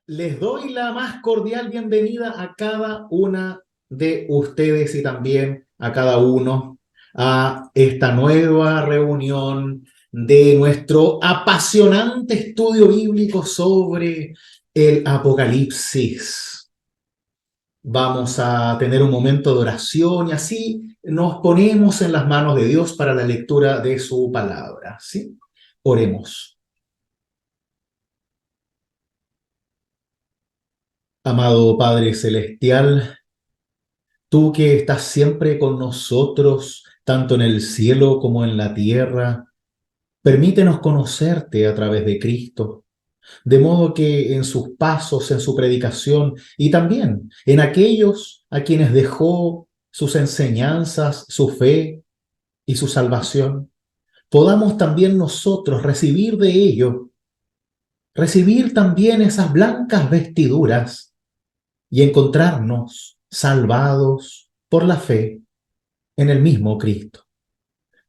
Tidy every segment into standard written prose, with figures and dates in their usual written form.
Les doy la más cordial bienvenida a cada una de ustedes y también a cada uno a esta nueva reunión de nuestro apasionante estudio bíblico sobre el Apocalipsis. Vamos a tener un momento de oración y así nos ponemos en las manos de Dios para la lectura de su palabra, ¿sí? Oremos. Amado Padre Celestial, tú que estás siempre con nosotros, tanto en el cielo como en la tierra, permítenos conocerte a través de Cristo, de modo que en sus pasos, en su predicación y también en aquellos a quienes dejó sus enseñanzas, su fe y su salvación, podamos también nosotros recibir de ello, recibir también esas blancas vestiduras y encontrarnos salvados por la fe en el mismo Cristo.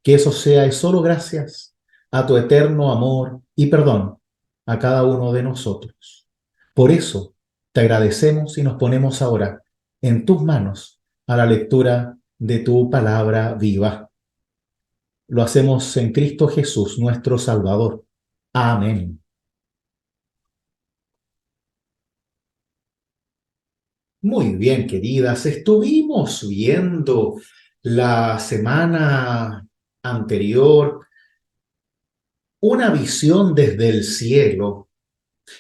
Que eso sea y solo gracias a tu eterno amor y perdón a cada uno de nosotros. Por eso te agradecemos y nos ponemos ahora en tus manos a la lectura de tu palabra viva. Lo hacemos en Cristo Jesús, nuestro Salvador. Amén. Muy bien, queridas. Estuvimos viendo la semana anterior una visión desde el cielo,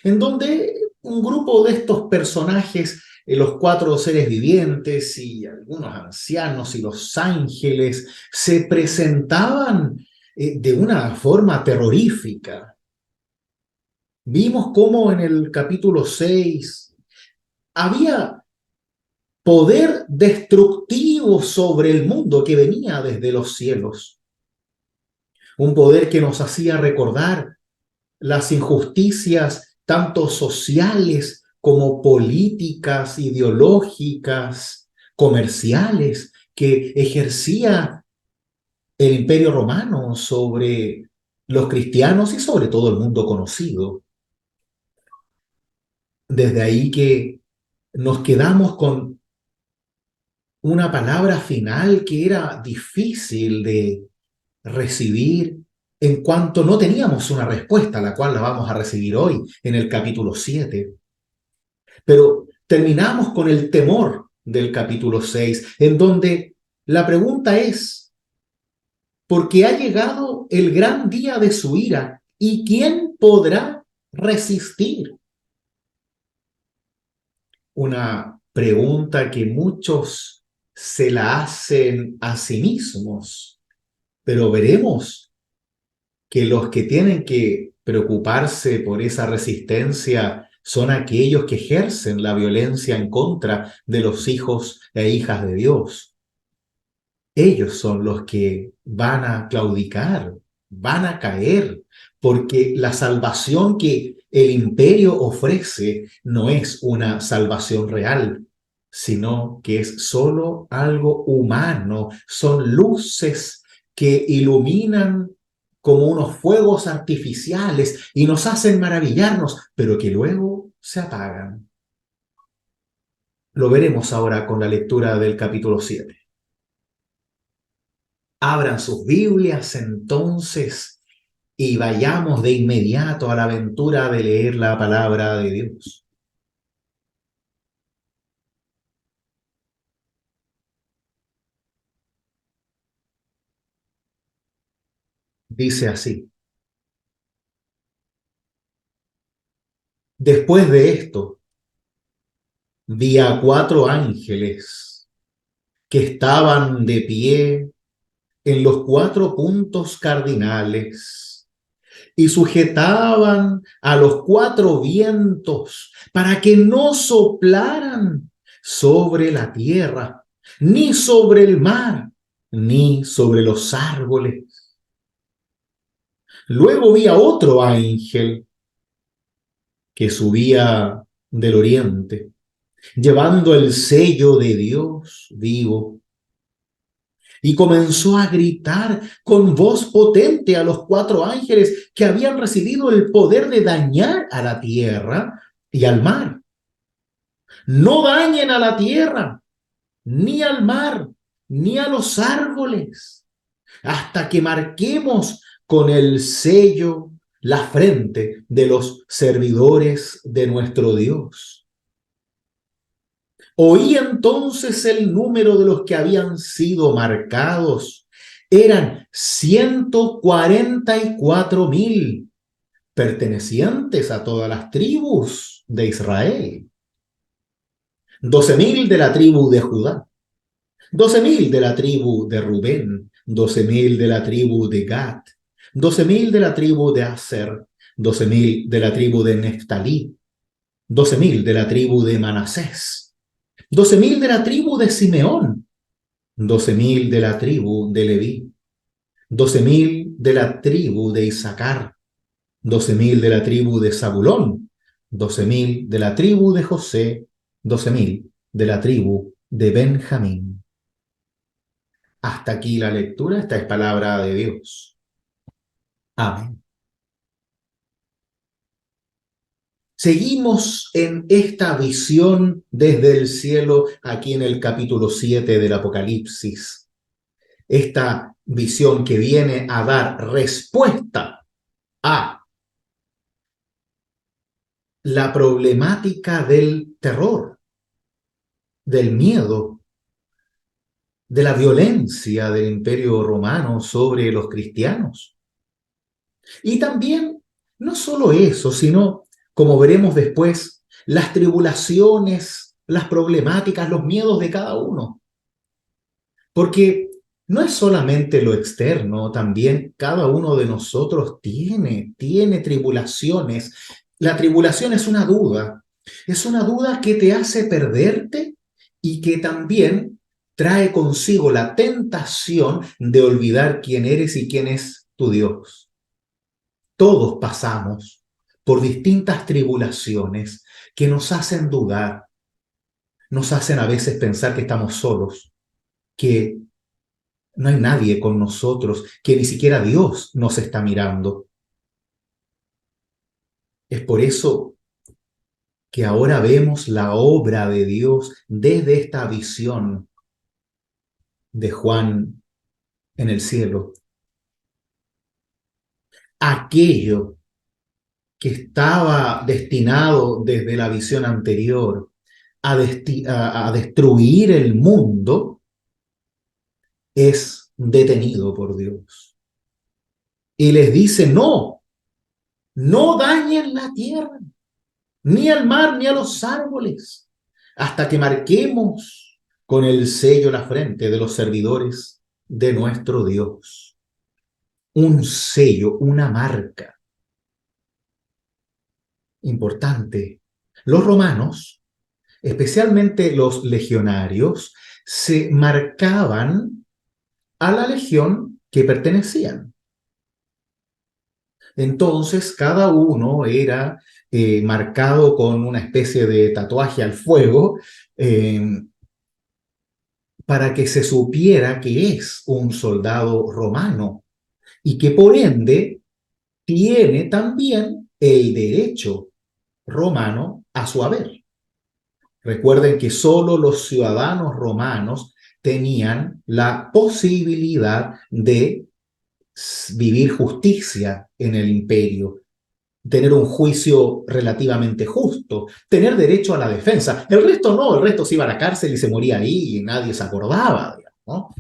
en donde un grupo de estos personajes, los cuatro seres vivientes y algunos ancianos y los ángeles, se presentaban de una forma terrorífica. Vimos cómo en el capítulo 6 había poder destructivo sobre el mundo que venía desde los cielos. Un poder que nos hacía recordar las injusticias tanto sociales como políticas, ideológicas, comerciales, que ejercía el Imperio Romano sobre los cristianos y sobre todo el mundo conocido. Desde ahí que nos quedamos con una palabra final que era difícil de recibir en cuanto no teníamos una respuesta, la cual la vamos a recibir hoy en el capítulo 7. Pero terminamos con el temor del capítulo 6, en donde la pregunta es, ¿por qué ha llegado el gran día de su ira? ¿Y quién podrá resistir? Una pregunta que muchos se la hacen a sí mismos, pero veremos que los que tienen que preocuparse por esa resistencia son aquellos que ejercen la violencia en contra de los hijos e hijas de Dios. Ellos son los que van a claudicar, van a caer, porque la salvación que el imperio ofrece no es una salvación real, sino que es solo algo humano. Son luces que iluminan como unos fuegos artificiales y nos hacen maravillarnos, pero que luego se apagan. Lo veremos ahora con la lectura del capítulo 7. Abran sus Biblias entonces y vayamos de inmediato a la aventura de leer la palabra de Dios. Dice así: después de esto, vi a cuatro ángeles que estaban de pie en los cuatro puntos cardinales y sujetaban a los cuatro vientos para que no soplaran sobre la tierra, ni sobre el mar, ni sobre los árboles. Luego vi a otro ángel que subía del oriente, llevando el sello de Dios vivo, y comenzó a gritar con voz potente a los cuatro ángeles que habían recibido el poder de dañar a la tierra y al mar. No dañen a la tierra, ni al mar, ni a los árboles, hasta que marquemos con el sello la frente de los servidores de nuestro Dios. Oí entonces el número de los que habían sido marcados. Eran 144,000, pertenecientes a todas las tribus de Israel. 12,000 de la tribu de Judá, 12,000 de la tribu de Rubén, 12,000 de la tribu de Gad, 12,000 de la tribu de Aser, 12,000 de la tribu de Neftalí, 12,000 de la tribu de Manasés, 12,000 de la tribu de Simeón, 12,000 de la tribu de Leví, 12,000 de la tribu de Isaacar, 12,000 de la tribu de Zabulón, 12,000 de la tribu de José, 12,000 de la tribu de Benjamín. Hasta aquí la lectura, esta es palabra de Dios. Amén. Seguimos en esta visión desde el cielo, aquí en el capítulo 7 del Apocalipsis. Esta visión que viene a dar respuesta a la problemática del terror, del miedo, de la violencia del Imperio Romano sobre los cristianos. Y también, no solo eso, sino, como veremos después, las tribulaciones, las problemáticas, los miedos de cada uno. Porque no es solamente lo externo, también cada uno de nosotros tiene tribulaciones. La tribulación es una duda que te hace perderte y que también trae consigo la tentación de olvidar quién eres y quién es tu Dios. Todos pasamos por distintas tribulaciones que nos hacen dudar, nos hacen a veces pensar que estamos solos, que no hay nadie con nosotros, que ni siquiera Dios nos está mirando. Es por eso que ahora vemos la obra de Dios desde esta visión de Juan en el cielo. Aquello que estaba destinado desde la visión anterior a destruir el mundo, es detenido por Dios. Y les dice, no dañen la tierra, ni al mar, ni a los árboles, hasta que marquemos con el sello la frente de los servidores de nuestro Dios. Un sello, una marca importante. Los romanos, especialmente los legionarios, se marcaban a la legión que pertenecían. Entonces, cada uno era marcado con una especie de tatuaje al fuego para que se supiera que es un soldado romano y que por ende tiene también el derecho romano a su haber. Recuerden que solo los ciudadanos romanos tenían la posibilidad de vivir justicia en el imperio, tener un juicio relativamente justo, tener derecho a la defensa. El resto no, el resto se iba a la cárcel y se moría ahí y nadie se acordaba, digamos, ¿no?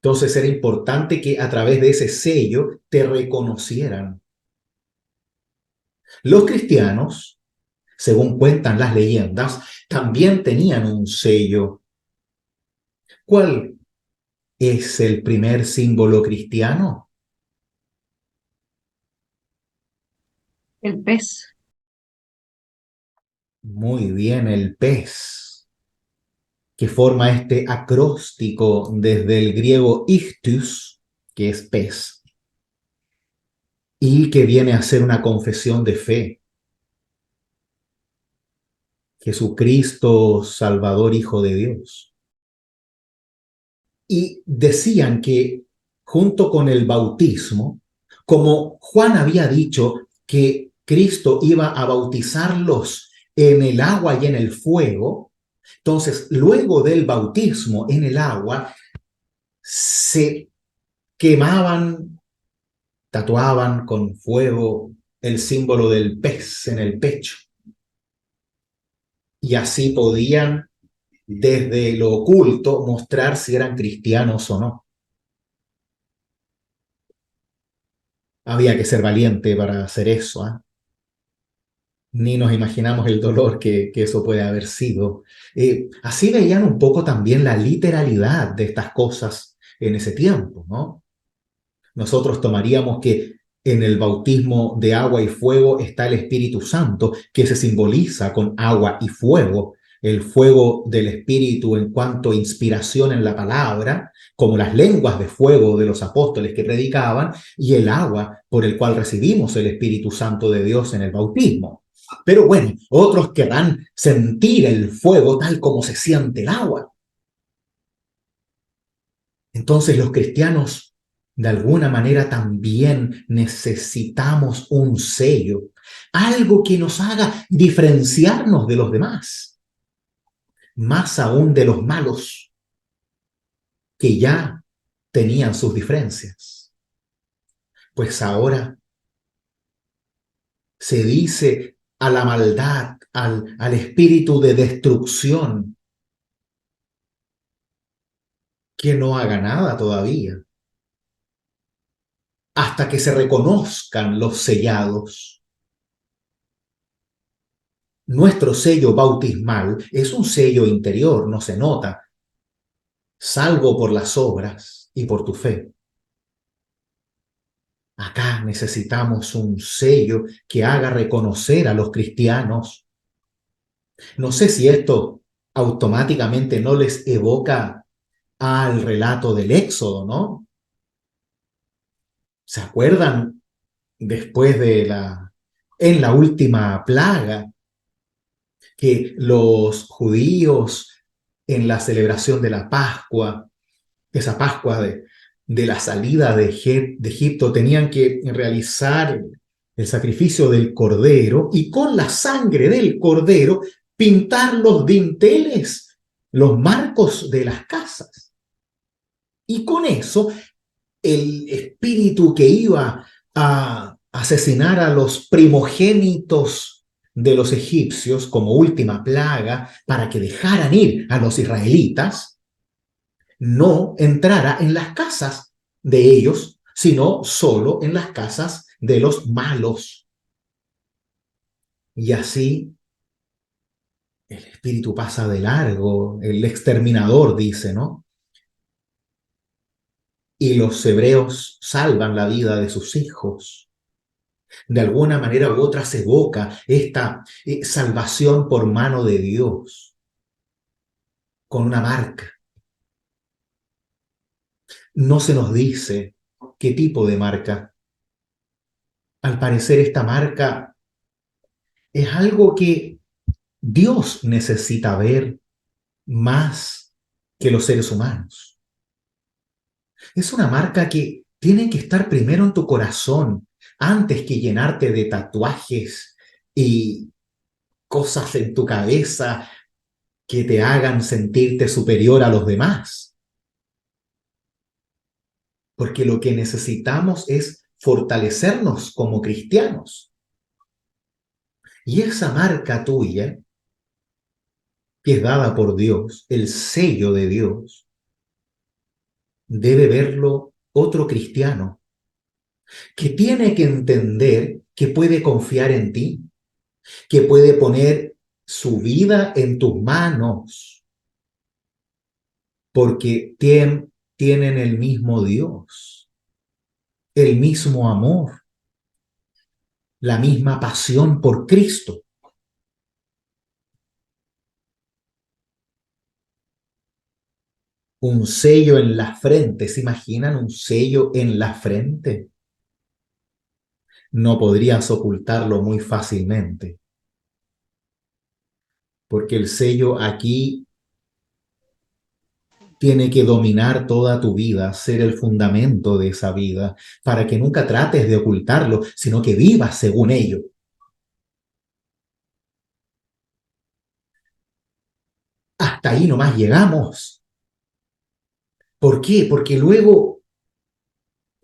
Entonces era importante que a través de ese sello te reconocieran. Los cristianos, según cuentan las leyendas, también tenían un sello. ¿Cuál es el primer símbolo cristiano? El pez. Muy bien, el pez, que forma este acróstico desde el griego ichthys, que es pez, y que viene a ser una confesión de fe. Jesucristo, Salvador, Hijo de Dios. Y decían que junto con el bautismo, como Juan había dicho que Cristo iba a bautizarlos en el agua y en el fuego. Entonces, luego del bautismo en el agua, se quemaban, tatuaban con fuego el símbolo del pez en el pecho. Y así podían, desde lo oculto, mostrar si eran cristianos o no. Había que ser valiente para hacer eso, ¿eh? Ni nos imaginamos el dolor que eso puede haber sido. Así veían un poco también la literalidad de estas cosas en ese tiempo, ¿no? Nosotros tomaríamos que en el bautismo de agua y fuego está el Espíritu Santo, que se simboliza con agua y fuego. El fuego del Espíritu en cuanto a inspiración en la palabra, como las lenguas de fuego de los apóstoles que predicaban, y el agua por el cual recibimos el Espíritu Santo de Dios en el bautismo. Pero bueno, otros querrán sentir el fuego tal como se siente el agua. Entonces los cristianos, de alguna manera, también necesitamos un sello, algo que nos haga diferenciarnos de los demás, más aún de los malos, que ya tenían sus diferencias. Pues ahora se dice a la maldad, al espíritu de destrucción, que no haga nada todavía, hasta que se reconozcan los sellados. Nuestro sello bautismal es un sello interior, no se nota, salvo por las obras y por tu fe. Acá necesitamos un sello que haga reconocer a los cristianos. No sé si esto automáticamente no les evoca al relato del Éxodo, ¿no? ¿Se acuerdan después en la última plaga, que los judíos en la celebración de la Pascua, esa Pascua de la salida de Egipto, tenían que realizar el sacrificio del cordero y con la sangre del cordero pintar los dinteles, los marcos de las casas? Y con eso, el espíritu que iba a asesinar a los primogénitos de los egipcios como última plaga para que dejaran ir a los israelitas, no entrara en las casas de ellos, sino solo en las casas de los malos. Y así el espíritu pasa de largo, el exterminador dice, ¿no? Y los hebreos salvan la vida de sus hijos. De alguna manera u otra se evoca esta salvación por mano de Dios, con una marca. No se nos dice qué tipo de marca. Al parecer esta marca es algo que Dios necesita ver más que los seres humanos. Es una marca que tiene que estar primero en tu corazón antes que llenarte de tatuajes y cosas en tu cabeza que te hagan sentirte superior a los demás. Porque lo que necesitamos es fortalecernos como cristianos. Y esa marca tuya, que es dada por Dios, el sello de Dios, debe verlo otro cristiano, que tiene que entender que puede confiar en ti, que puede poner su vida en tus manos, porque tienen el mismo Dios, el mismo amor, la misma pasión por Cristo. Un sello en la frente, ¿se imaginan un sello en la frente? No podrías ocultarlo muy fácilmente, porque el sello aquí tiene que dominar toda tu vida, ser el fundamento de esa vida, para que nunca trates de ocultarlo, sino que vivas según ello. hasta ahí nomás llegamos. ¿Por qué? Porque luego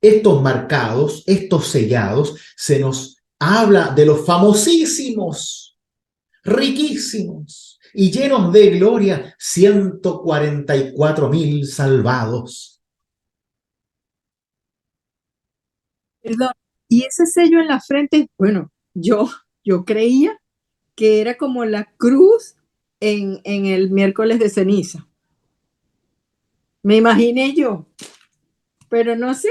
estos marcados, estos sellados, se nos habla de los famosísimos, riquísimos y llenos de gloria, 144.000 salvados. Perdón. Y ese sello en la frente, bueno, yo creía que era como la cruz en el miércoles de ceniza. Me imaginé yo, pero no sé,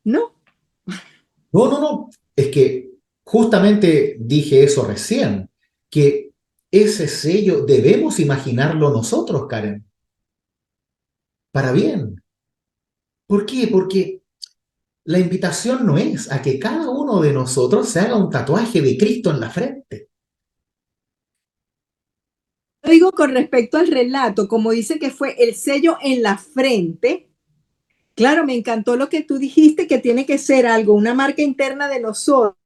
no. No, no, no. Es que justamente dije eso recién, que ese sello debemos imaginarlo nosotros, Karen, para bien. ¿Por qué? Porque la invitación no es a que cada uno de nosotros se haga un tatuaje de Cristo en la frente. Yo digo con respecto al relato, como dice que fue el sello en la frente. Claro, me encantó lo que tú dijiste, que tiene que ser algo, una marca interna de nosotros.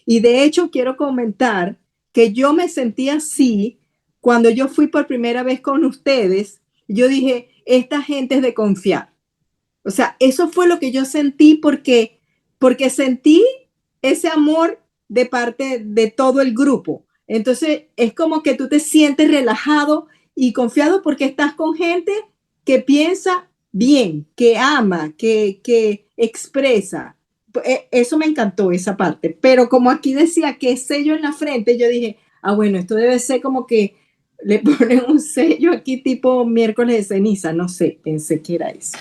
Y de hecho, quiero comentar que yo me sentí así cuando yo fui por primera vez con ustedes. Yo dije, esta gente es de confiar. O sea, eso fue lo que yo sentí porque sentí ese amor de parte de todo el grupo. Entonces, es como que tú te sientes relajado y confiado porque estás con gente que piensa bien, que ama, que expresa. Eso me encantó, esa parte. Pero como aquí decía que sello en la frente, yo dije, ah, bueno, esto debe ser como que le ponen un sello aquí tipo miércoles de ceniza. No sé, pensé que era eso.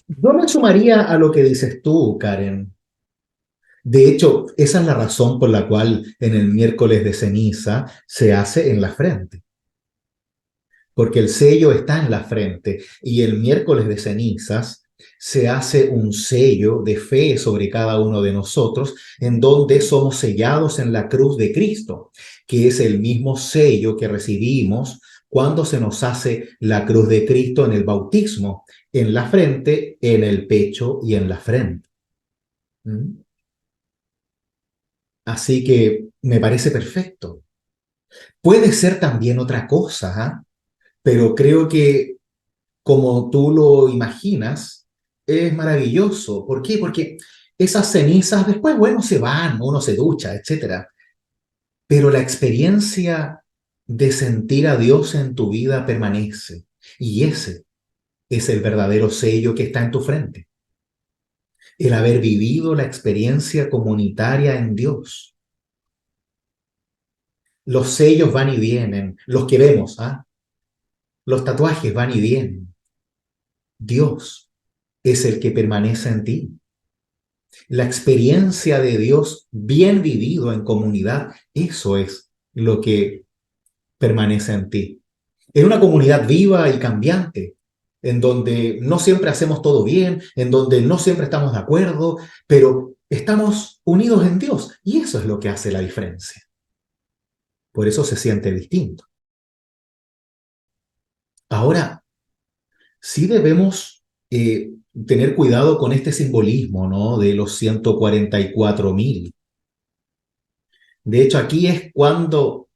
Yo me sumaría a lo que dices tú, Karen. De hecho, esa es la razón por la cual en el miércoles de ceniza se hace en la frente, porque el sello está en la frente y el miércoles de cenizas se hace un sello de fe sobre cada uno de nosotros, en donde somos sellados en la cruz de Cristo, que es el mismo sello que recibimos cuando se nos hace la cruz de Cristo en el bautismo, en la frente, en el pecho y en la frente. ¿Mm? Así que me parece perfecto. Puede ser también otra cosa, ¿ah? Pero creo que como tú lo imaginas, es maravilloso. ¿Por qué? Porque esas cenizas después, bueno, se van, uno se ducha, etcétera. Pero la experiencia de sentir a Dios en tu vida permanece. Y ese es el verdadero sello que está en tu frente. El haber vivido la experiencia comunitaria en Dios. Los sellos van y vienen, los que vemos, ¿ah? Los tatuajes van y vienen. Dios es el que permanece en ti. La experiencia de Dios bien vivido en comunidad, eso es lo que permanece en ti. En una comunidad viva y cambiante, en donde no siempre hacemos todo bien, en donde no siempre estamos de acuerdo, pero estamos unidos en Dios y eso es lo que hace la diferencia. Por eso se siente distinto. Ahora, sí debemos tener cuidado con este simbolismo, ¿no? De los 144.000. De hecho, aquí es cuando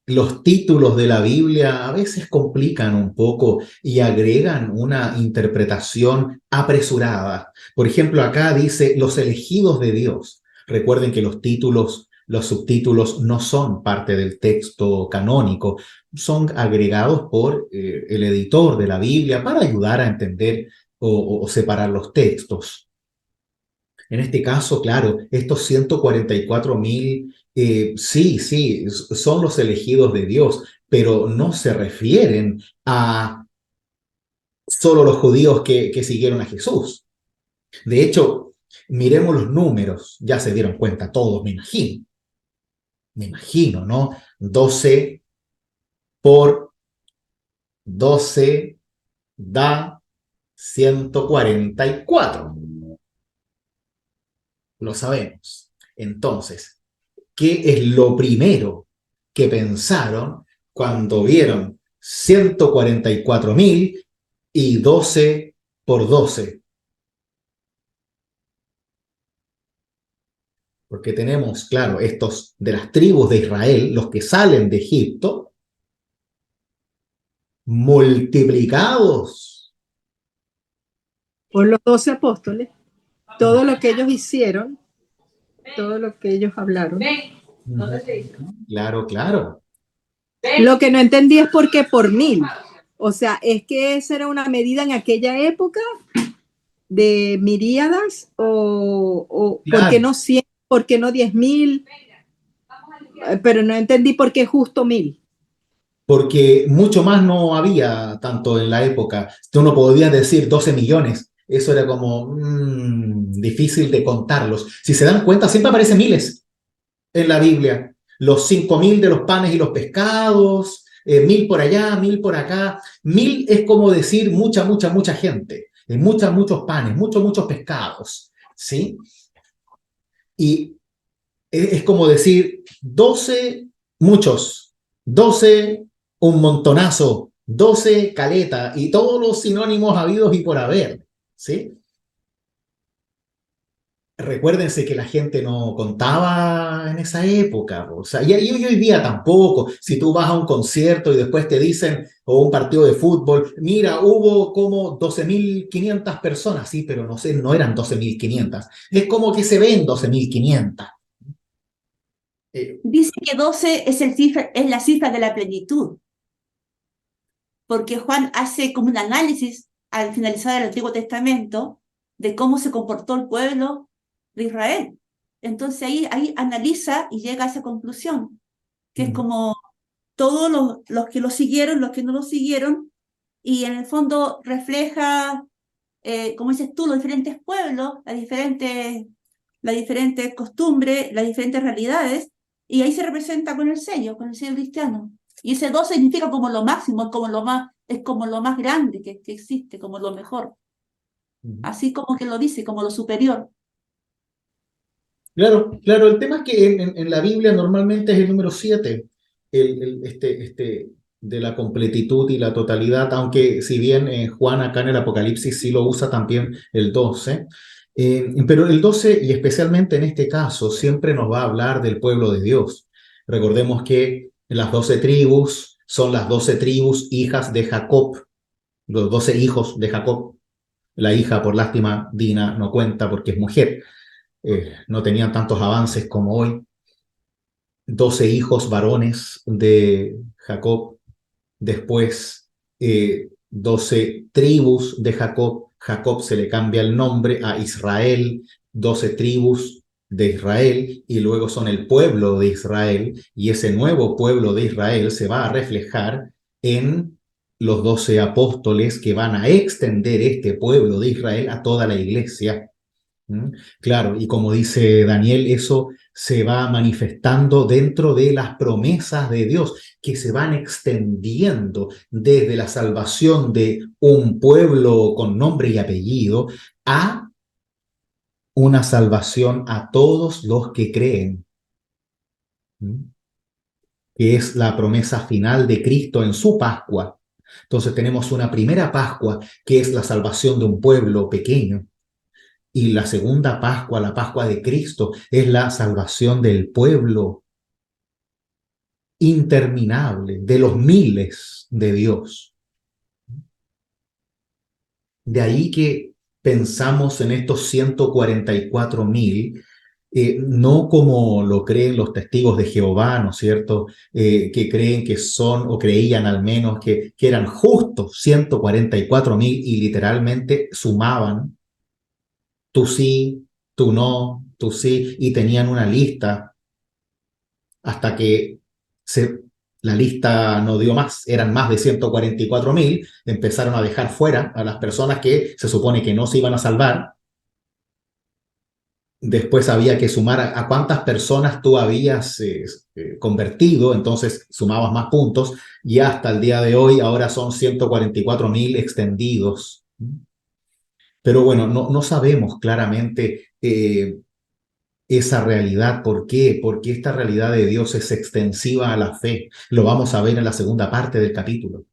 los títulos de la Biblia a veces complican un poco y agregan una interpretación apresurada. Por ejemplo, acá dice los elegidos de Dios. Recuerden que los títulos, los subtítulos no son parte del texto canónico, son agregados por el editor de la Biblia para ayudar a entender o separar los textos. En este caso, claro, estos 144.000, sí, sí, son los elegidos de Dios, pero no se refieren a solo los judíos que siguieron a Jesús. De hecho, miremos los números, ya se dieron cuenta todos, me imagino, ¿no? 12 por 12 da 144, lo sabemos. Entonces, ¿qué es lo primero que pensaron cuando vieron 144.000 y 12 por 12? porque tenemos, claro, estos de las tribus de Israel, los que salen de Egipto, multiplicados. Por los 12 apóstoles, todo lo que ellos hicieron, todo lo que ellos hablaron. Claro, claro. Lo que no entendí es por qué por 1000. O sea, es que esa era una medida en aquella época de miríadas o Claro. por qué no 100, por qué no 10.000, pero no entendí por qué justo 1000. Porque mucho más no había tanto en la época. Tú no podías decir 12 millones. Eso era como difícil de contarlos. Si se dan cuenta, siempre aparecen miles en la Biblia. Los 5.000 de los panes y los pescados, 1.000 por allá, 1.000 por acá. 1.000 es como decir mucha, mucha, mucha gente. Muchos panes, muchos pescados. ¿Sí? Y es como decir 12 muchos, 12 un montonazo, 12 caleta y todos los sinónimos habidos y por haber, ¿sí? Recuérdense que la gente no contaba en esa época, o sea, y hoy día tampoco. Si tú vas a un concierto y después te dicen, o un partido de fútbol, mira, hubo como 12.500 personas, sí, pero no sé, no eran 12.500. Es como que se ven 12.500. Dice que 12 es la cifra de la plenitud, porque Juan hace como un análisis al finalizar el Antiguo Testamento de cómo se comportó el pueblo de Israel. Entonces ahí analiza y llega a esa conclusión, que es como todos los que lo siguieron, los que no lo siguieron, y en el fondo refleja, como dices tú, los diferentes pueblos, las diferentes costumbres, las diferentes realidades, y ahí se representa con el sello cristiano. Y ese 2 significa como lo máximo, es como lo más grande que existe, como lo mejor. Así como que lo dice, como lo superior. Claro, claro, el tema es que en la Biblia normalmente es el número 7, de la completitud y la totalidad, aunque si bien Juan acá en el Apocalipsis sí lo usa también el 12, pero el 12 y especialmente en este caso siempre nos va a hablar del pueblo de Dios. Recordemos que las 12 tribus son las 12 tribus hijas de Jacob, los 12 hijos de Jacob. La hija, por lástima, Dina no cuenta porque es mujer. No tenían tantos avances como hoy. 12 hijos varones de Jacob, después 12 tribus de Jacob. Jacob se le cambia el nombre a Israel, 12 tribus de Israel, y luego son el pueblo de Israel, y ese nuevo pueblo de Israel se va a reflejar en los 12 apóstoles que van a extender este pueblo de Israel a toda la iglesia. Claro, y como dice Daniel, eso se va manifestando dentro de las promesas de Dios, que se van extendiendo desde la salvación de un pueblo con nombre y apellido a una salvación a todos los que creen, que es la promesa final de Cristo en su Pascua. Entonces tenemos una primera Pascua, que es la salvación de un pueblo pequeño. Y la segunda Pascua, la Pascua de Cristo, es la salvación del pueblo interminable, de los miles de Dios. De ahí que pensamos en estos 144.000, no como lo creen los testigos de Jehová, ¿no es cierto? Que creen que son, o creían al menos, que eran justos 144.000 y literalmente sumaban tú sí, tú no, tú sí, y tenían una lista hasta que la lista no dio más, eran más de 144.000, empezaron a dejar fuera a las personas que se supone que no se iban a salvar. Después había que sumar a cuántas personas tú habías convertido, entonces sumabas más puntos, y hasta el día de hoy ahora son 144.000 extendidos. Pero bueno, no sabemos claramente esa realidad. ¿Por qué? Porque esta realidad de Dios es extensiva a la fe. Lo vamos a ver en la segunda parte del capítulo.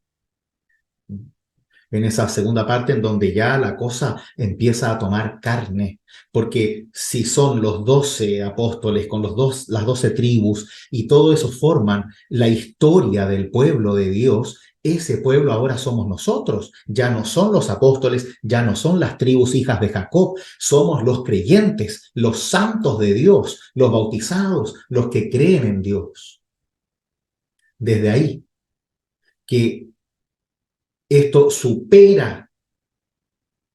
en esa segunda parte en donde ya la cosa empieza a tomar carne, porque si son los 12 apóstoles con las 12 tribus y todo eso forman la historia del pueblo de Dios, ese pueblo ahora somos nosotros, ya no son los apóstoles, ya no son las tribus hijas de Jacob, somos los creyentes, los santos de Dios, los bautizados, los que creen en Dios. Desde ahí que esto supera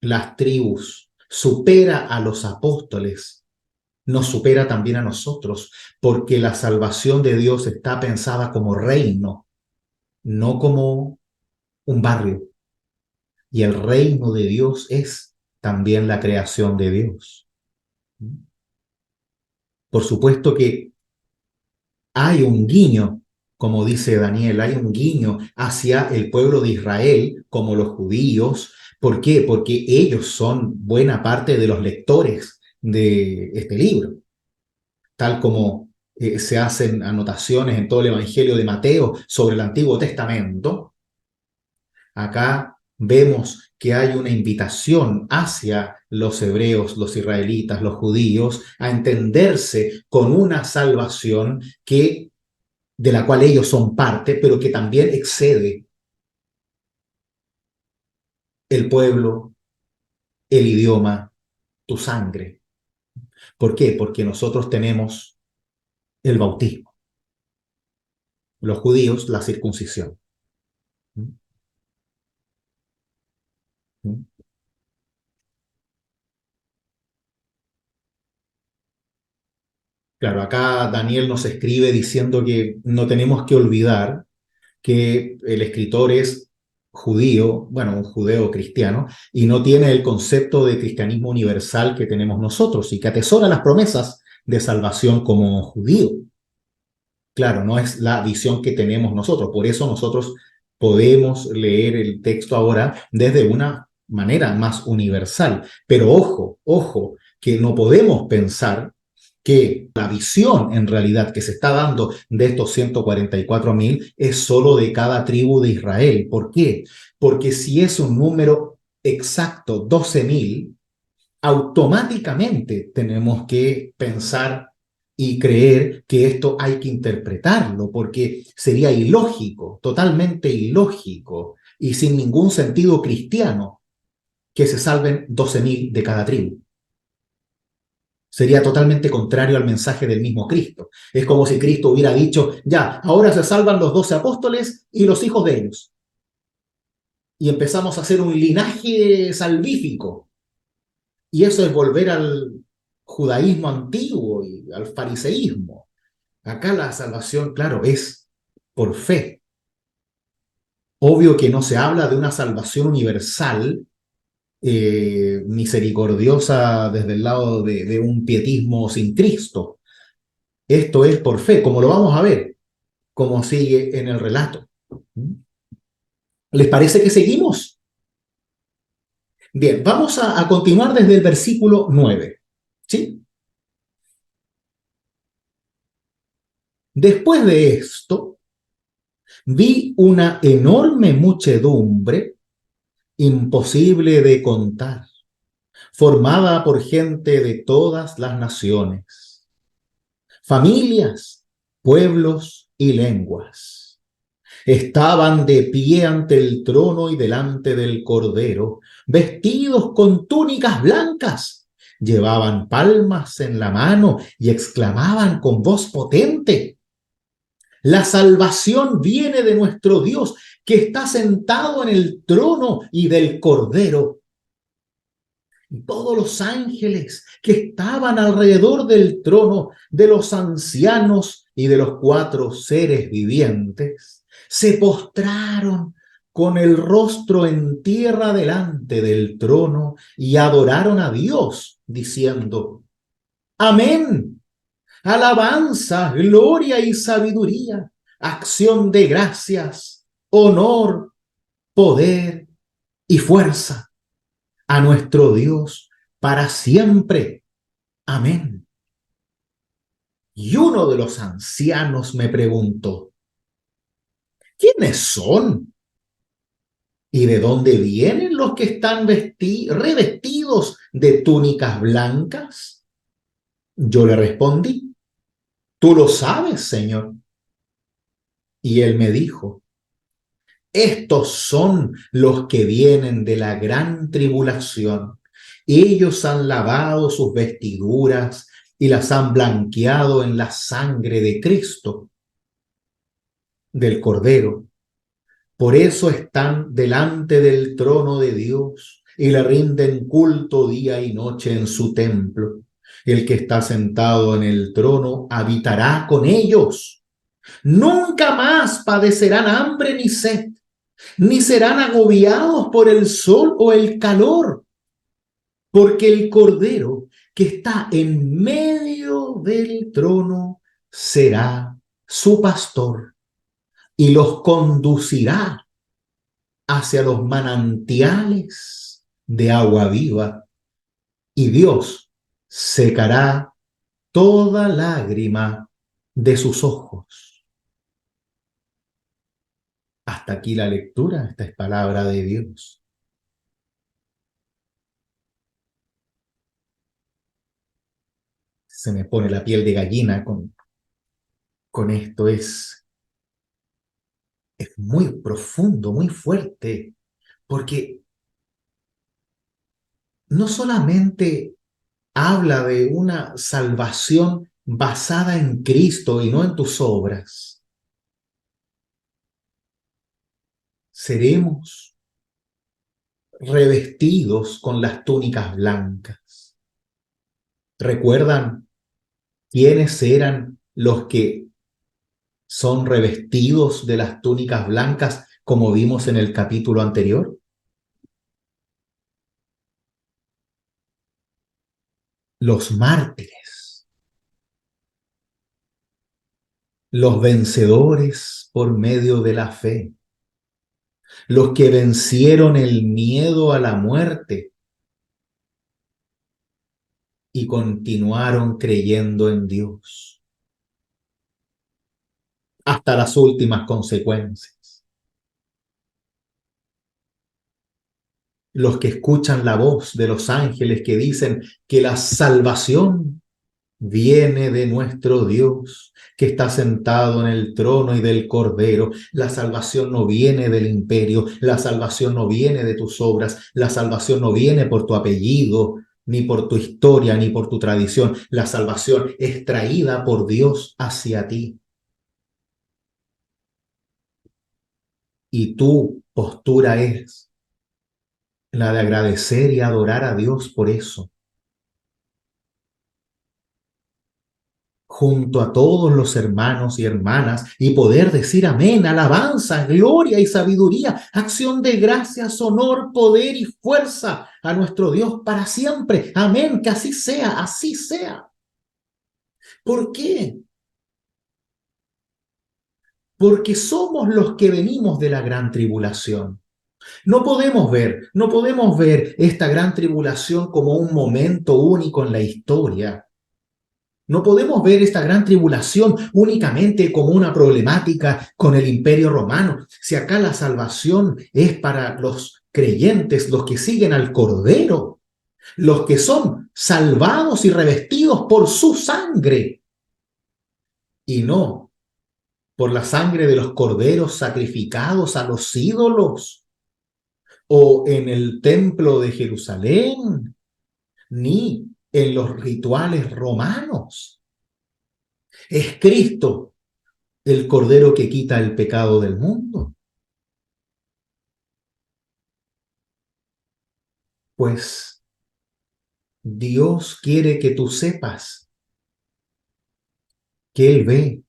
las tribus, supera a los apóstoles, nos supera también a nosotros, porque la salvación de Dios está pensada como reino, no como un barrio. Y el reino de Dios es también la creación de Dios. Por supuesto que hay un guiño, como dice Daniel, hay un guiño hacia el pueblo de Israel, como los judíos. ¿Por qué? Porque ellos son buena parte de los lectores de este libro, tal como se hacen anotaciones en todo el Evangelio de Mateo sobre el Antiguo Testamento. Acá vemos que hay una invitación hacia los hebreos, los israelitas, los judíos, a entenderse con una salvación de la cual ellos son parte, pero que también excede el pueblo, el idioma, tu sangre. ¿Por qué? Porque nosotros tenemos el bautismo, los judíos la circuncisión. Claro, acá Daniel nos escribe diciendo que no tenemos que olvidar que el escritor es judío, bueno, un judeo cristiano, y no tiene el concepto de cristianismo universal que tenemos nosotros y que atesora las promesas de salvación como judío. Claro, no es la visión que tenemos nosotros, por eso nosotros podemos leer el texto ahora desde una manera más universal. Pero ojo, ojo, que no podemos pensar que la visión en realidad que se está dando de estos 144.000 es solo de cada tribu de Israel. ¿Por qué? Porque si es un número exacto, 12.000, automáticamente tenemos que pensar y creer que esto hay que interpretarlo, porque sería ilógico, totalmente ilógico y sin ningún sentido cristiano que se salven 12.000 de cada tribu. Sería totalmente contrario al mensaje del mismo Cristo. Es como si Cristo hubiera dicho, ya, ahora se salvan los 12 apóstoles y los hijos de ellos. Y empezamos a hacer un linaje salvífico. Y eso es volver al judaísmo antiguo y al fariseísmo. Acá la salvación, claro, es por fe. Obvio que no se habla de una salvación universal, misericordiosa desde el lado de un pietismo sin Cristo. Esto es por fe, como lo vamos a ver, como sigue en el relato. ¿Les parece que seguimos? Bien, vamos a continuar desde el versículo 9. ¿Sí? Después de esto, vi una enorme muchedumbre, imposible de contar, formada por gente de todas las naciones, familias, pueblos y lenguas. Estaban de pie ante el trono y delante del Cordero, vestidos con túnicas blancas. Llevaban palmas en la mano y exclamaban con voz potente: la salvación viene de nuestro Dios, que está sentado en el trono y del Cordero. Y todos los ángeles que estaban alrededor del trono, de los ancianos y de los 4 seres vivientes, se postraron con el rostro en tierra delante del trono y adoraron a Dios, diciendo: Amén. Alabanza, gloria y sabiduría, acción de gracias, honor, poder y fuerza a nuestro Dios para siempre. Amén. Y uno de los ancianos me preguntó: ¿quiénes son? ¿Y de dónde vienen los que están revestidos de túnicas blancas? Yo le respondí, tú lo sabes, Señor. Y él me dijo, estos son los que vienen de la gran tribulación. Ellos han lavado sus vestiduras y las han blanqueado en la sangre de Cristo, del Cordero. Por eso están delante del trono de Dios y le rinden culto día y noche en su templo. El que está sentado en el trono habitará con ellos. Nunca más padecerán hambre ni sed, ni serán agobiados por el sol o el calor, porque el Cordero que está en medio del trono será su pastor y los conducirá hacia los manantiales de agua viva, y Dios secará toda lágrima de sus ojos. Hasta aquí la lectura, esta es palabra de Dios. Se me pone la piel de gallina con esto, es muy profundo, muy fuerte, porque no solamente habla de una salvación basada en Cristo y no en tus obras. Seremos revestidos con las túnicas blancas. ¿Recuerdan quiénes eran los que son revestidos de las túnicas blancas, como vimos en el capítulo anterior? Los mártires, los vencedores por medio de la fe, los que vencieron el miedo a la muerte y continuaron creyendo en Dios hasta las últimas consecuencias. Los que escuchan la voz de los ángeles que dicen que la salvación viene de nuestro Dios, que está sentado en el trono y del Cordero. La salvación no viene del imperio, la salvación no viene de tus obras, la salvación no viene por tu apellido, ni por tu historia, ni por tu tradición. La salvación es traída por Dios hacia ti. Y tu postura es la de agradecer y adorar a Dios por eso, junto a todos los hermanos y hermanas, y poder decir amén, alabanza, gloria y sabiduría, acción de gracias, honor, poder y fuerza a nuestro Dios para siempre. Amén, que así sea, así sea. ¿Por qué? Porque somos los que venimos de la gran tribulación. No podemos ver esta gran tribulación como un momento único en la historia. No podemos ver esta gran tribulación únicamente como una problemática con el Imperio Romano. Si acá la salvación es para los creyentes, los que siguen al Cordero, los que son salvados y revestidos por su sangre, y no por la sangre de los corderos sacrificados a los ídolos o en el templo de Jerusalén, ni en los rituales romanos. Es Cristo, el Cordero que quita el pecado del mundo. Pues Dios quiere que tú sepas que Él ve,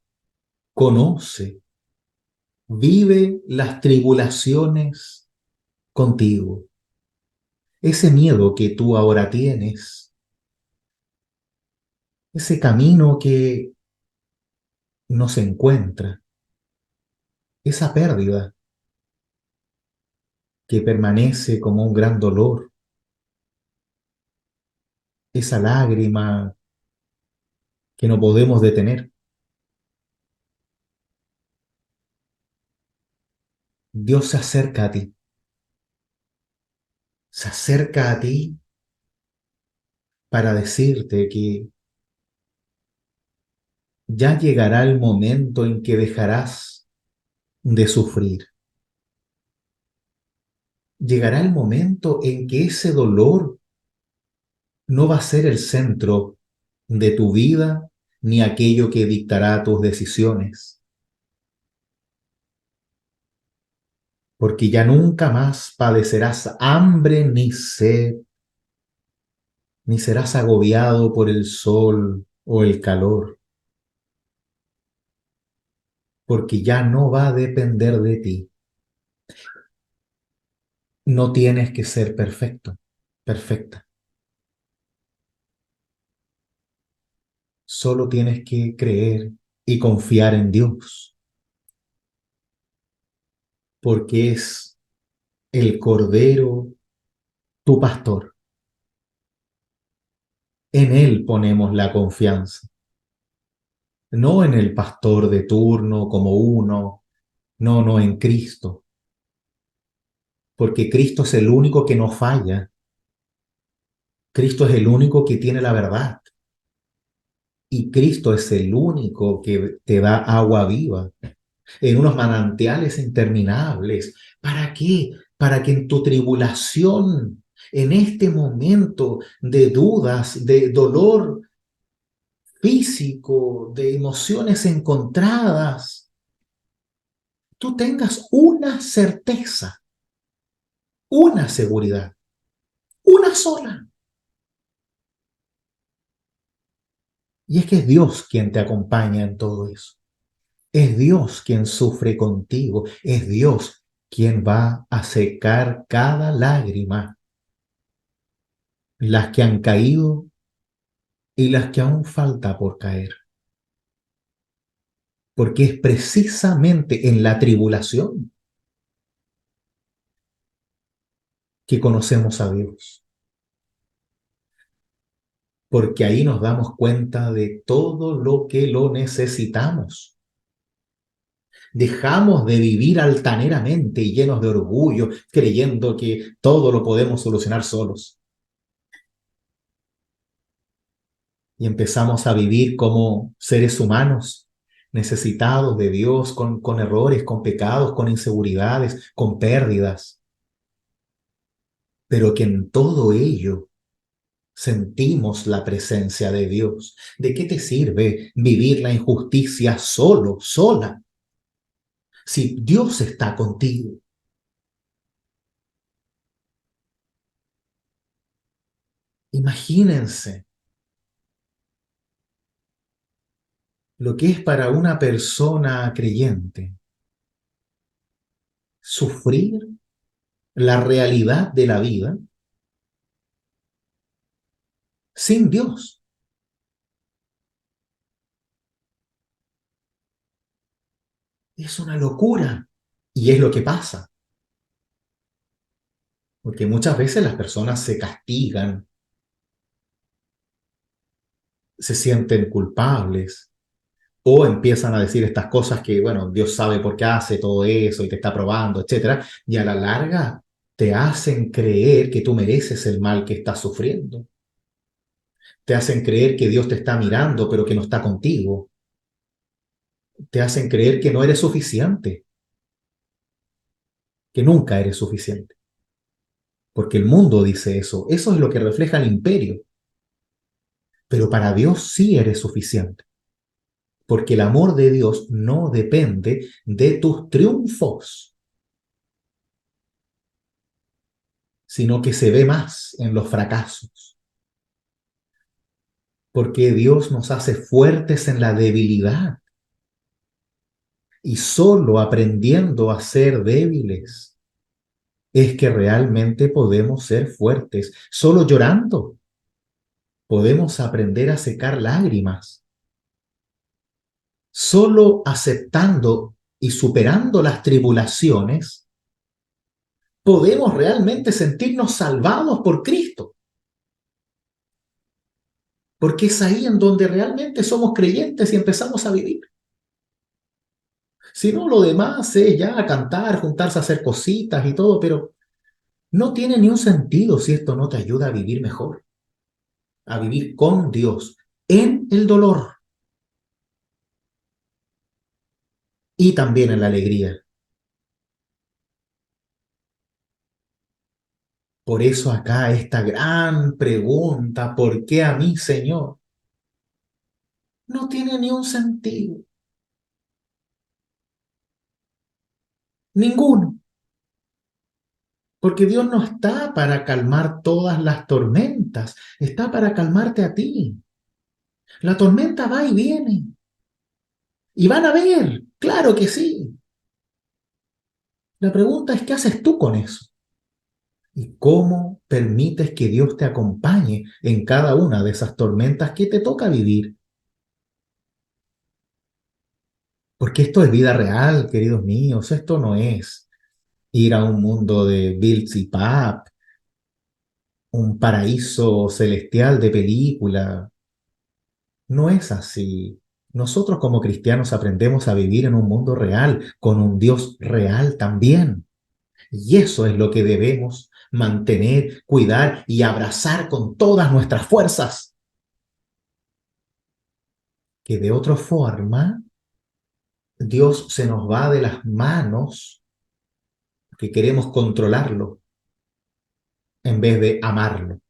conoce, vive las tribulaciones contigo. Ese miedo que tú ahora tienes, ese camino que no se encuentra, esa pérdida que permanece como un gran dolor, esa lágrima que no podemos detener. Dios se acerca a ti se acerca a ti para decirte que ya llegará el momento en que dejarás de sufrir. Llegará el momento en que ese dolor no va a ser el centro de tu vida ni aquello que dictará tus decisiones, porque ya nunca más padecerás hambre ni sed, ni serás agobiado por el sol o el calor, porque ya no va a depender de ti. No tienes que ser perfecto, perfecta. Solo tienes que creer y confiar en Dios, porque es el Cordero tu pastor. En Él ponemos la confianza, no en el pastor de turno como uno, no en Cristo, porque Cristo es el único que no falla, Cristo es el único que tiene la verdad y Cristo es el único que te da agua viva en unos manantiales interminables. ¿Para qué? Para que en tu tribulación, en este momento de dudas, de dolor físico, de emociones encontradas, tú tengas una certeza, una seguridad, una sola. Y es que es Dios quien te acompaña en todo eso. Es Dios quien sufre contigo. Es Dios quien va a secar cada lágrima, las que han caído y las que aún falta por caer. Porque es precisamente en la tribulación que conocemos a Dios. Porque ahí nos damos cuenta de todo lo que lo necesitamos. Dejamos de vivir altaneramente y llenos de orgullo, creyendo que todo lo podemos solucionar solos. Y empezamos a vivir como seres humanos, necesitados de Dios, con errores, con pecados, con inseguridades, con pérdidas. Pero que en todo ello sentimos la presencia de Dios. ¿De qué te sirve vivir la injusticia solo, sola, si Dios está contigo? Imagínense lo que es para una persona creyente sufrir la realidad de la vida sin Dios. Es una locura. Y es lo que pasa, porque muchas veces las personas se castigan, se sienten culpables o empiezan a decir estas cosas que, bueno, Dios sabe por qué hace todo eso y te está probando, etcétera, y a la larga te hacen creer que tú mereces el mal que estás sufriendo. Te hacen creer que Dios te está mirando, pero que no está contigo. Te hacen creer que no eres suficiente, que nunca eres suficiente. Porque el mundo dice eso. Eso es lo que refleja el imperio. Pero para Dios sí eres suficiente. Porque el amor de Dios no depende de tus triunfos, sino que se ve más en los fracasos. Porque Dios nos hace fuertes en la debilidad. Y solo aprendiendo a ser débiles es que realmente podemos ser fuertes. Solo llorando podemos aprender a secar lágrimas. Solo aceptando y superando las tribulaciones podemos realmente sentirnos salvados por Cristo. Porque es ahí en donde realmente somos creyentes y empezamos a vivir. Si no, lo demás es ya cantar, juntarse a hacer cositas y todo, pero No tiene ni un sentido si esto no te ayuda a vivir mejor, a vivir con Dios en el dolor y también en la alegría. Por eso acá esta gran pregunta, ¿por qué a mí, Señor? No tiene ni un sentido, ninguno, porque Dios no está para calmar todas las tormentas, está para calmarte a ti. La tormenta va y viene, y van a ver, claro que sí. La pregunta es, ¿qué haces tú con eso? ¿Y cómo permites que Dios te acompañe en cada una de esas tormentas que te toca vivir? Porque esto es vida real, queridos míos, esto no es ir a un mundo de Bills y Pap, un paraíso celestial de película. No es así. Nosotros como cristianos aprendemos a vivir en un mundo real, con un Dios real también. Y eso es lo que debemos mantener, cuidar y abrazar con todas nuestras fuerzas. Que de otra forma, Dios se nos va de las manos, que queremos controlarlo en vez de amarlo.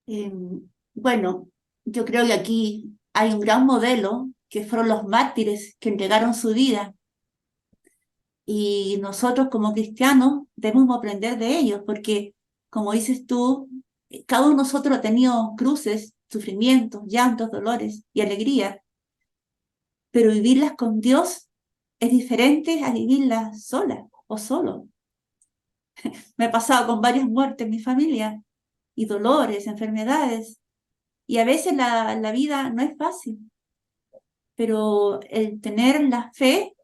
Eh, bueno, yo creo que aquí hay un gran modelo que fueron los mártires que entregaron su vida y nosotros como cristianos debemos aprender de ellos porque, como dices tú, cada uno de nosotros ha tenido cruces, sufrimientos, llantos, dolores y alegrías, pero vivirlas con Dios es diferente a vivirlas sola o solo. Me he pasado con varias muertes en mi familia y dolores, enfermedades, y a veces la vida no es fácil, pero el tener la fe,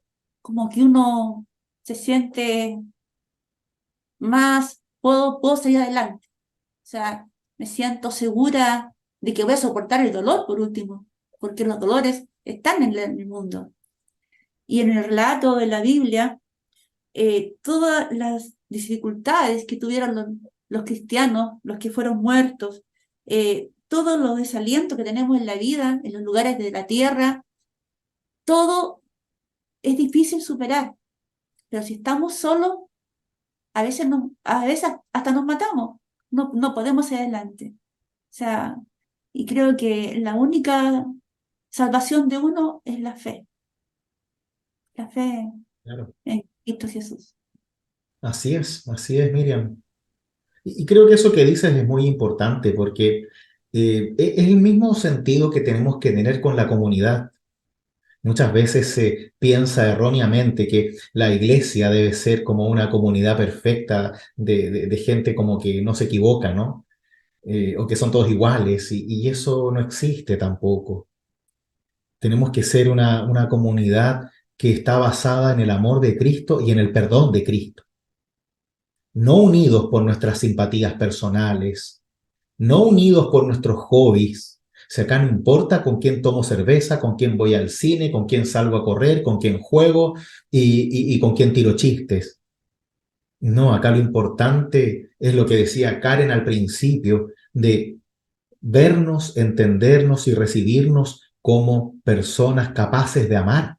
como que uno se siente más, puedo seguir adelante. O sea, me siento segura de que voy a soportar el dolor por último, porque los dolores están en el mundo. Y en el relato de la Biblia, todas las dificultades que tuvieron los cristianos, los que fueron muertos, todos los desalientos que tenemos en la vida, en los lugares de la tierra, todo es difícil superar. Pero si estamos solos, a veces hasta nos matamos, no podemos ir adelante. O sea, y creo que la única salvación de uno es la fe Claro. en Cristo Jesús. Así es, Miriam. Y creo que eso que dices es muy importante porque es el mismo sentido que tenemos que tener con la comunidad. Muchas veces se piensa erróneamente que la iglesia debe ser como una comunidad perfecta de gente como que no se equivoca, ¿no? O que son todos iguales, y eso no existe tampoco. Tenemos que ser una comunidad que está basada en el amor de Cristo y en el perdón de Cristo, no unidos por nuestras simpatías personales, no unidos por nuestros hobbies. O sea, acá no importa con quién tomo cerveza, con quién voy al cine, con quién salgo a correr, con quién juego y con quién tiro chistes. No, acá lo importante es lo que decía Karen al principio, de vernos, entendernos y recibirnos como personas capaces de amar,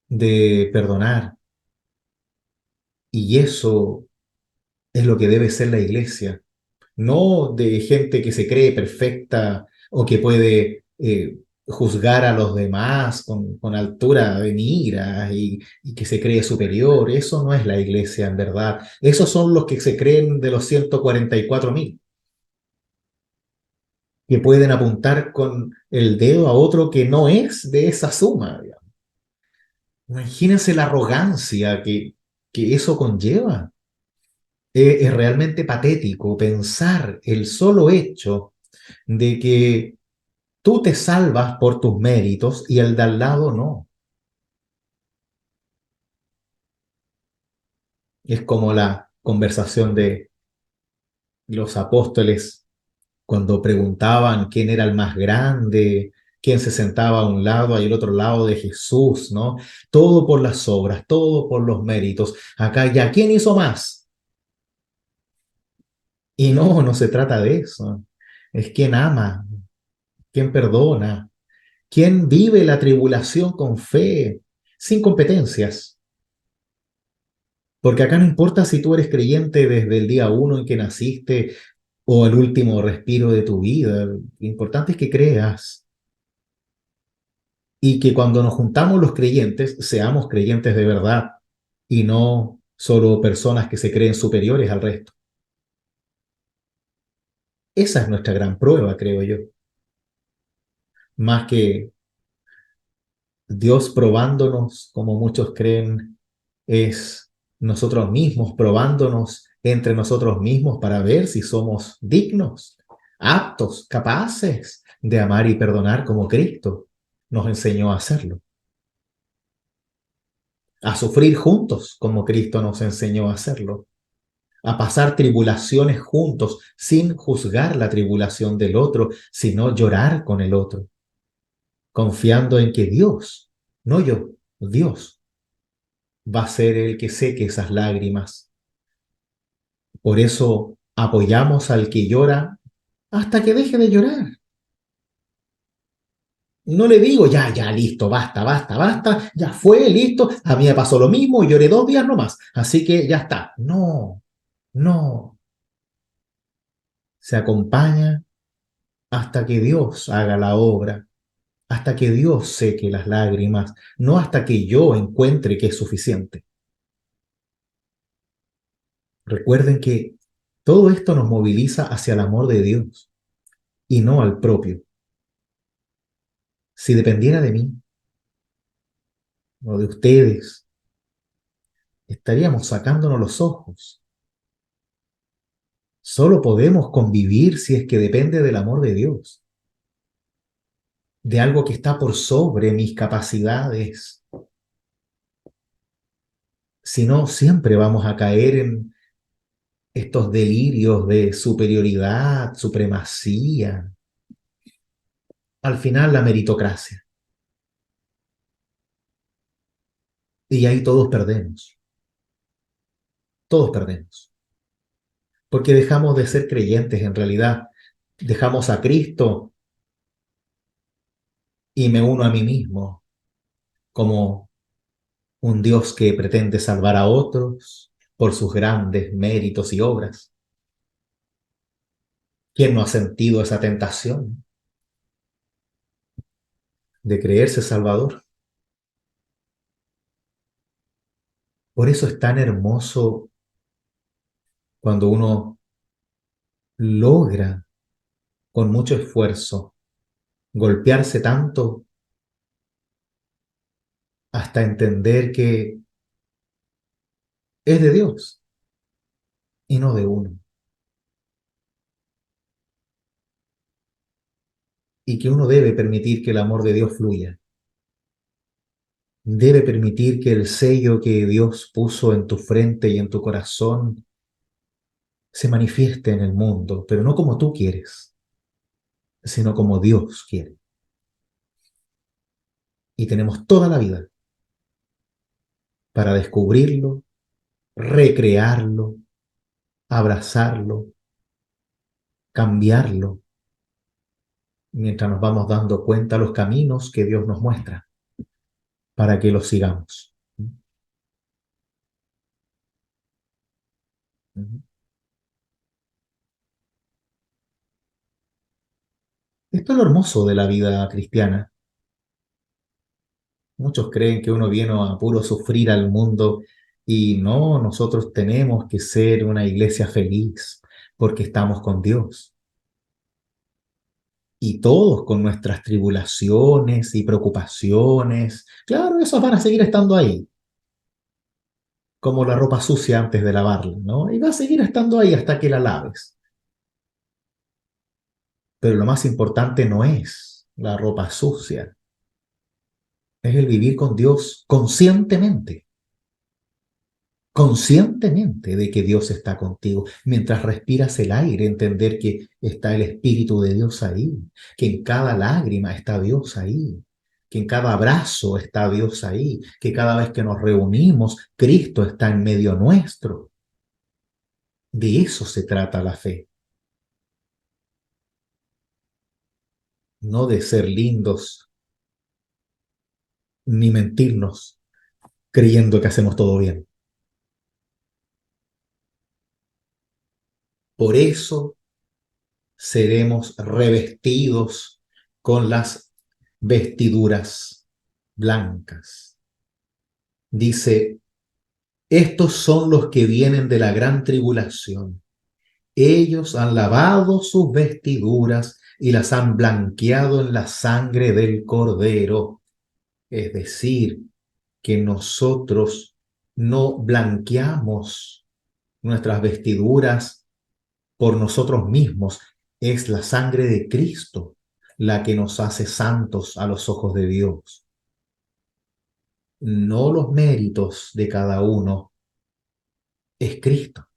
de perdonar. Y eso es lo que debe ser la iglesia, no de gente que se cree perfecta o que puede juzgar a los demás con altura de miras y que se cree superior. Eso no es la iglesia en verdad. Esos son los que se creen de los 144.000, que pueden apuntar con el dedo a otro que no es de esa suma, digamos. Imagínense la arrogancia que eso conlleva. Es realmente patético pensar el solo hecho de que tú te salvas por tus méritos y el de al lado no. Es como la conversación de los apóstoles cuando preguntaban quién era el más grande quién se sentaba a un lado y al otro lado de Jesús, ¿no? Todo por las obras, todo por los méritos. Acá ya, ¿quién hizo más? Y no, no se trata de eso. Es quien ama, quien perdona, quien vive la tribulación con fe, sin competencias. Porque acá no importa si tú eres creyente desde el día uno en que naciste o el último respiro de tu vida. Lo importante es que creas y que cuando nos juntamos los creyentes, seamos creyentes de verdad y no solo personas que se creen superiores al resto. Esa es nuestra gran prueba, creo yo. Más que Dios probándonos, como muchos creen, es nosotros mismos probándonos entre nosotros mismos para ver si somos dignos, aptos, capaces de amar y perdonar como Cristo nos enseñó a hacerlo, a sufrir juntos como Cristo nos enseñó a hacerlo, a pasar tribulaciones juntos sin juzgar la tribulación del otro, sino llorar con el otro, confiando en que Dios, no yo, Dios, va a ser el que seque esas lágrimas. Por eso apoyamos al que llora hasta que deje de llorar. No le digo, ya, ya, listo, basta, basta, basta, ya fue, listo, a mí me pasó lo mismo y lloré 2 días nomás, así que ya está. No, no, se acompaña hasta que Dios haga la obra, hasta que Dios seque las lágrimas, no hasta que yo encuentre que es suficiente. Recuerden que todo esto nos moviliza hacia el amor de Dios y no al propio. Si dependiera de mí o de ustedes, estaríamos sacándonos los ojos. Solo podemos convivir si es que depende del amor de Dios, de algo que está por sobre mis capacidades. Si no, siempre vamos a caer en estos delirios de superioridad, supremacía. Al final, la meritocracia. Y ahí todos perdemos. Todos perdemos. Porque dejamos de ser creyentes en realidad. Dejamos a Cristo y me uno a mí mismo como un Dios que pretende salvar a otros por sus grandes méritos y obras. ¿Quién no ha sentido esa tentación de creerse salvador? Por eso es tan hermoso cuando uno logra con mucho esfuerzo golpearse tanto hasta entender que es de Dios y no de uno. Y que uno debe permitir que el amor de Dios fluya. Debe permitir que el sello que Dios puso en tu frente y en tu corazón se manifieste en el mundo, pero no como tú quieres, sino como Dios quiere. Y tenemos toda la vida para descubrirlo, recrearlo, abrazarlo, cambiarlo, mientras nos vamos dando cuenta los caminos que Dios nos muestra para que los sigamos. Esto es lo hermoso de la vida cristiana. Muchos creen que uno viene a puro sufrir al mundo y no, nosotros tenemos que ser una iglesia feliz porque estamos con Dios. Y todos con nuestras tribulaciones y preocupaciones, claro, esos van a seguir estando ahí, como la ropa sucia antes de lavarla, ¿no? Y va a seguir estando ahí hasta que la laves. Pero lo más importante no es la ropa sucia, es el vivir con Dios conscientemente, conscientemente de que Dios está contigo. Mientras respiras el aire, entender que está el Espíritu de Dios ahí, que en cada lágrima está Dios ahí, que en cada abrazo está Dios ahí, que cada vez que nos reunimos, Cristo está en medio nuestro. De eso se trata la fe. No de ser lindos ni mentirnos creyendo que hacemos todo bien. Por eso seremos revestidos con las vestiduras blancas. Dice, estos son los que vienen de la gran tribulación. Ellos han lavado sus vestiduras y las han blanqueado en la sangre del Cordero. Es decir, que nosotros no blanqueamos nuestras vestiduras por nosotros mismos. Es la sangre de Cristo la que nos hace santos a los ojos de Dios. No los méritos de cada uno, es Cristo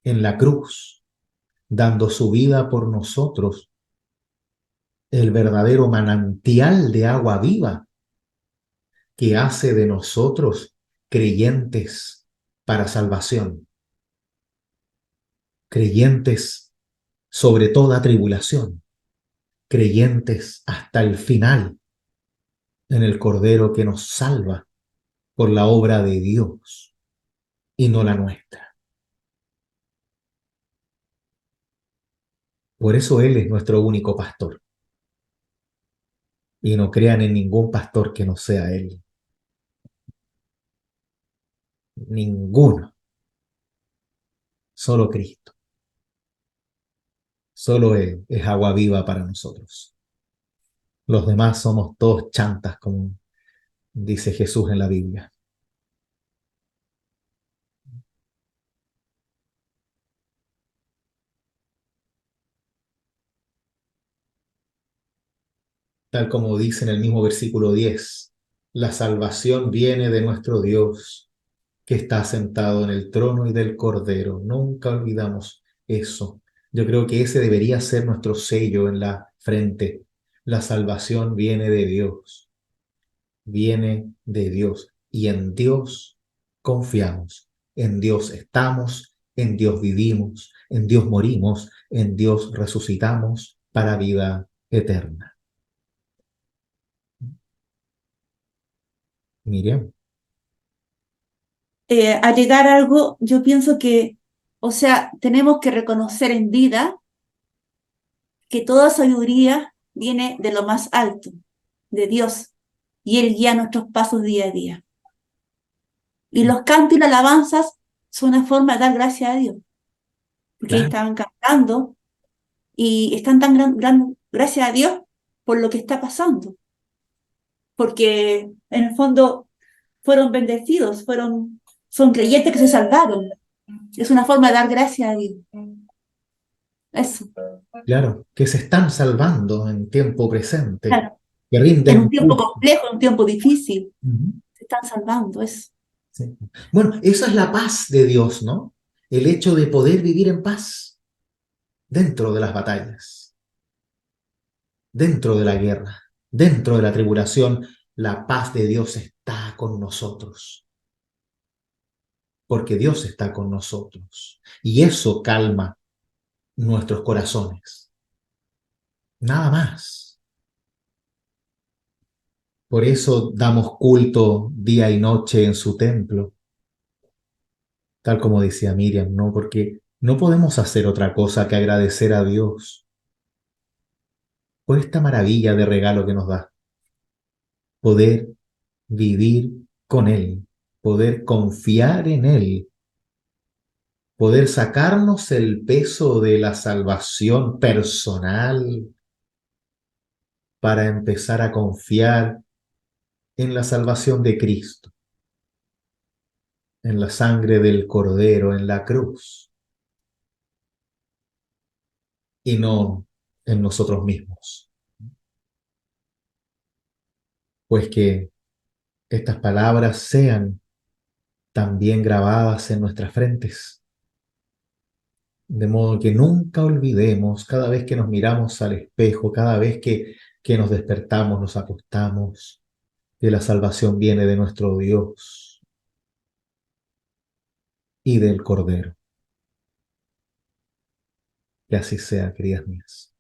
en la cruz, dando su vida por nosotros, el verdadero manantial de agua viva que hace de nosotros creyentes para salvación, creyentes sobre toda tribulación, creyentes hasta el final en el Cordero que nos salva por la obra de Dios y no la nuestra. Por eso Él es nuestro único pastor. Y no crean en ningún pastor que no sea Él. Ninguno. Solo Cristo. Solo Él es agua viva para nosotros. Los demás somos todos chantas, como dice Jesús en la Biblia. Tal como dice en el mismo versículo 10, la salvación viene de nuestro Dios, que está sentado en el trono y del Cordero. Nunca olvidamos eso. Yo creo que ese debería ser nuestro sello en la frente. La salvación viene de Dios. Viene de Dios. Y en Dios confiamos. En Dios estamos, en Dios vivimos, en Dios morimos, en Dios resucitamos para vida eterna. Miriam. Agregar algo, yo pienso que, o sea, tenemos que reconocer en vida que toda sabiduría viene de lo más alto, de Dios, y Él guía nuestros pasos día a día. Y los cantos y las alabanzas son una forma de dar gracias a Dios, porque Claro. estaban cantando y están tan gracias a Dios por lo que está pasando, porque en el fondo fueron bendecidos, son creyentes que se salvaron. Es una forma de dar gracias a Dios. Eso, Claro, que se están salvando en tiempo presente, claro. que En un rinden tiempo culto. complejo, en un tiempo difícil, Ujú. se están salvando, eso. Sí. Bueno, esa es la paz de Dios, ¿no? El hecho de poder vivir en paz dentro de las batallas, dentro de la guerra, dentro de la tribulación. La paz de Dios está con nosotros, porque Dios está con nosotros. Y eso calma nuestros corazones. Nada más. Por eso damos culto día y noche en su templo, tal como decía Miriam, ¿no? Porque no podemos hacer otra cosa que agradecer a Dios por esta maravilla de regalo que nos da. Poder vivir con Él, poder confiar en Él, poder sacarnos el peso de la salvación personal para empezar a confiar en la salvación de Cristo, en la sangre del Cordero, en la cruz, y no en nosotros mismos. Pues que estas palabras sean también grabadas en nuestras frentes. De modo que nunca olvidemos, cada vez que nos miramos al espejo, cada vez que nos despertamos, nos acostamos, que la salvación viene de nuestro Dios y del Cordero. Que así sea, queridas mías.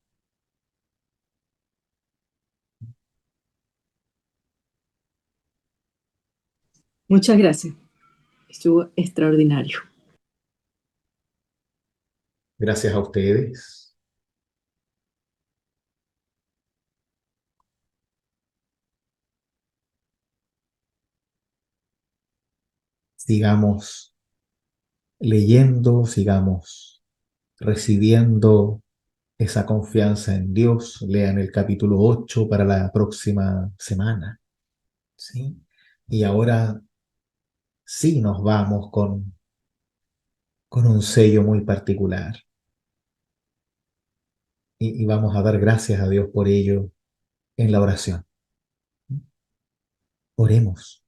Muchas gracias. Estuvo extraordinario. Gracias a ustedes. Sigamos leyendo, sigamos recibiendo esa confianza en Dios. Lean el capítulo 8 para la próxima semana, ¿sí? Y ahora sí nos vamos con un sello muy particular. Y vamos a dar gracias a Dios por ello en la oración. Oremos.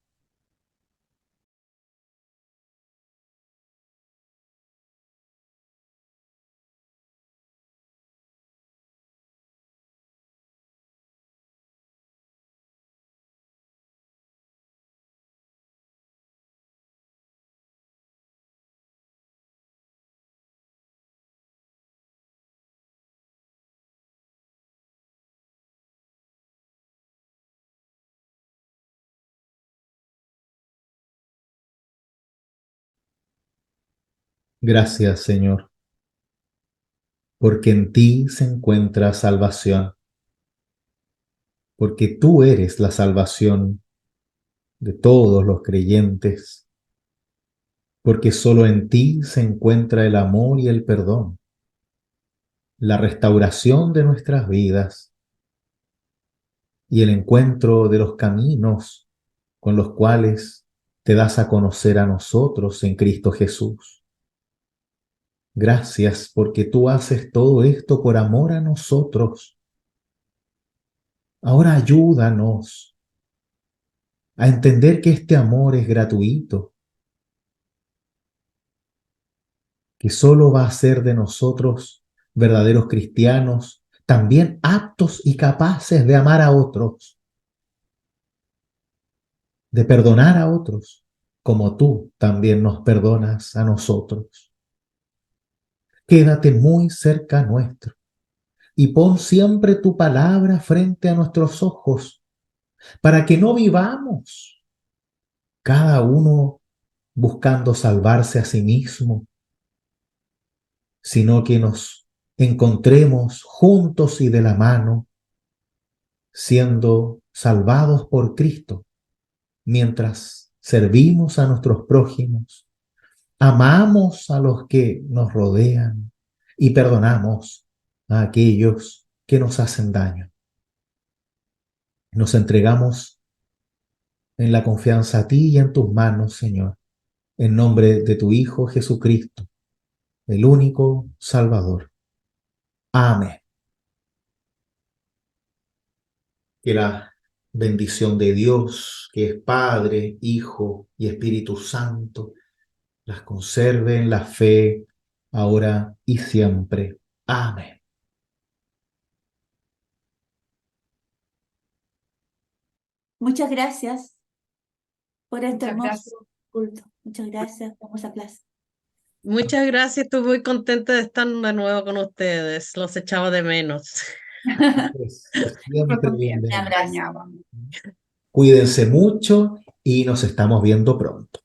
Gracias, Señor, porque en ti se encuentra salvación, porque tú eres la salvación de todos los creyentes, porque solo en ti se encuentra el amor y el perdón, la restauración de nuestras vidas y el encuentro de los caminos con los cuales te das a conocer a nosotros en Cristo Jesús. Gracias porque tú haces todo esto por amor a nosotros. Ahora ayúdanos a entender que este amor es gratuito, que solo va a hacer de nosotros verdaderos cristianos, también aptos y capaces de amar a otros, de perdonar a otros, como tú también nos perdonas a nosotros. Quédate muy cerca nuestro y pon siempre tu palabra frente a nuestros ojos para que no vivamos cada uno buscando salvarse a sí mismo, sino que nos encontremos juntos y de la mano, siendo salvados por Cristo, mientras servimos a nuestros prójimos, amamos a los que nos rodean y perdonamos a aquellos que nos hacen daño. Nos entregamos en la confianza a ti y en tus manos, Señor, en nombre de tu Hijo Jesucristo, el único Salvador. Amén. Que la bendición de Dios, que es Padre, Hijo y Espíritu Santo, las conserve en la fe, ahora y siempre. Amén. Muchas gracias por este Muchas hermoso gracias. culto. Muchas gracias. Vamos a clase. Muchas gracias, estoy muy contenta de estar de nuevo con ustedes, los echaba de menos. Pues, Nosotros siempre también Un bienvenido. abrazo. extrañábamos. Cuídense mucho y nos estamos viendo pronto.